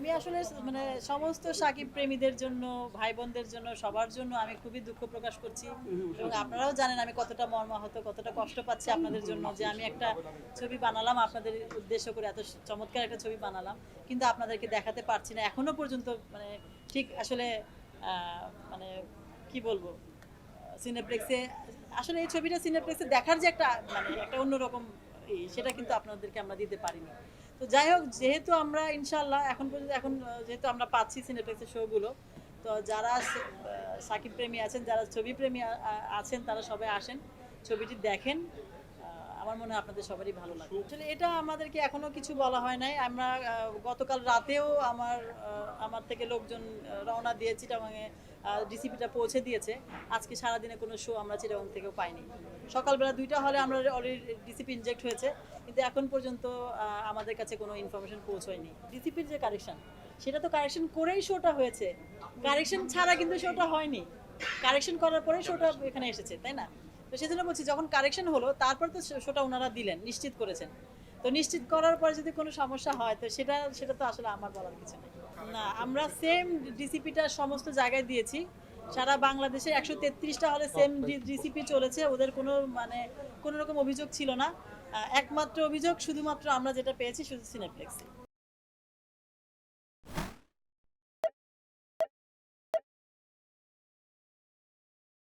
আমি আসলে মানে সমস্ত সাকিব প্রেমীদের জন্য, ভাই বোনদের জন্য, সবার জন্য আমি খুবই দুঃখ প্রকাশ করছি এবং আপনারাও জানেন আমি কতটা মর্মাহত, কতটা কষ্ট পাচ্ছি আপনাদের জন্য যে আমি একটা ছবি বানালাম আপনাদের উদ্দেশ্য করে, এত চমৎকার একটা ছবি বানালাম কিন্তু আপনাদেরকে দেখাতে পারছি না এখনো পর্যন্ত। মানে ঠিক আসলে মানে কি বলবো, সিনেপ্লেক্সে আসলে এই ছবিটা সিনেপ্লেক্সে দেখার যে একটা মানে একটা অন্যরকম সেটা কিন্তু আপনাদেরকে আমরা দিতে পারিনি। তো যাই হোক, যেহেতু আমরা ইনশাল্লাহ এখন পর্যন্ত যেহেতু আমরা পাচ্ছি সিনেপ্লেক্সের শোগুলো, তো যারা সাকিব প্রেমী আছেন, যারা ছবি প্রেমী আছেন, তারা সবাই আসেন, ছবিটি দেখেন। আমার মনে হয় আপনাদের সবারই ভালো লাগবে। আসলে এটা আমাদেরকে এখনো কিছু বলা হয় নাই। আমরা গতকাল রাতেও আমার থেকে লোকজন রওনা দিয়ে চিটাগাঙে ডিসিপিটা পৌঁছে দিয়েছে। আজকে সারাদিনে কোনো শো আমরা চিটাগাং থেকেও পাইনি। সকালবেলা 2টা হলে আমরা অলরেডি ডিসিপি ইনজেক্ট হয়েছে, কিন্তু এখন পর্যন্ত আমাদের কাছে কোনো ইনফরমেশন পৌঁছয়নি। ডিসিপির যে কারেকশন, সেটা তো কারেকশন করেই শোটা হয়েছে, কারেকশন ছাড়া কিন্তু শোটা হয়নি। কারেকশন করার পরে শোটা এখানে এসেছে, তাই না? তো সেজন্য বলছি, যখন কারেকশন হলো তারপর তো শোটা ওনারা দিলেন, নিশ্চিত করেছেন। তো নিশ্চিত করার পরে যদি কোনো সমস্যা হয় তো সেটা তো আসলে আমার বলার কিছু নেই। না, আমরা সেম ডিসিপিটা সমস্ত জায়গায় দিয়েছি। সারা বাংলাদেশে 133টা হলে সেম ডিসিপি চলেছে, ওদের কোনো মানে কোনো রকম অভিযোগ ছিল না। একমাত্র অভিযোগ শুধুমাত্র আমরা যেটা পেয়েছি শুধু সিনেপ্লেক্সে।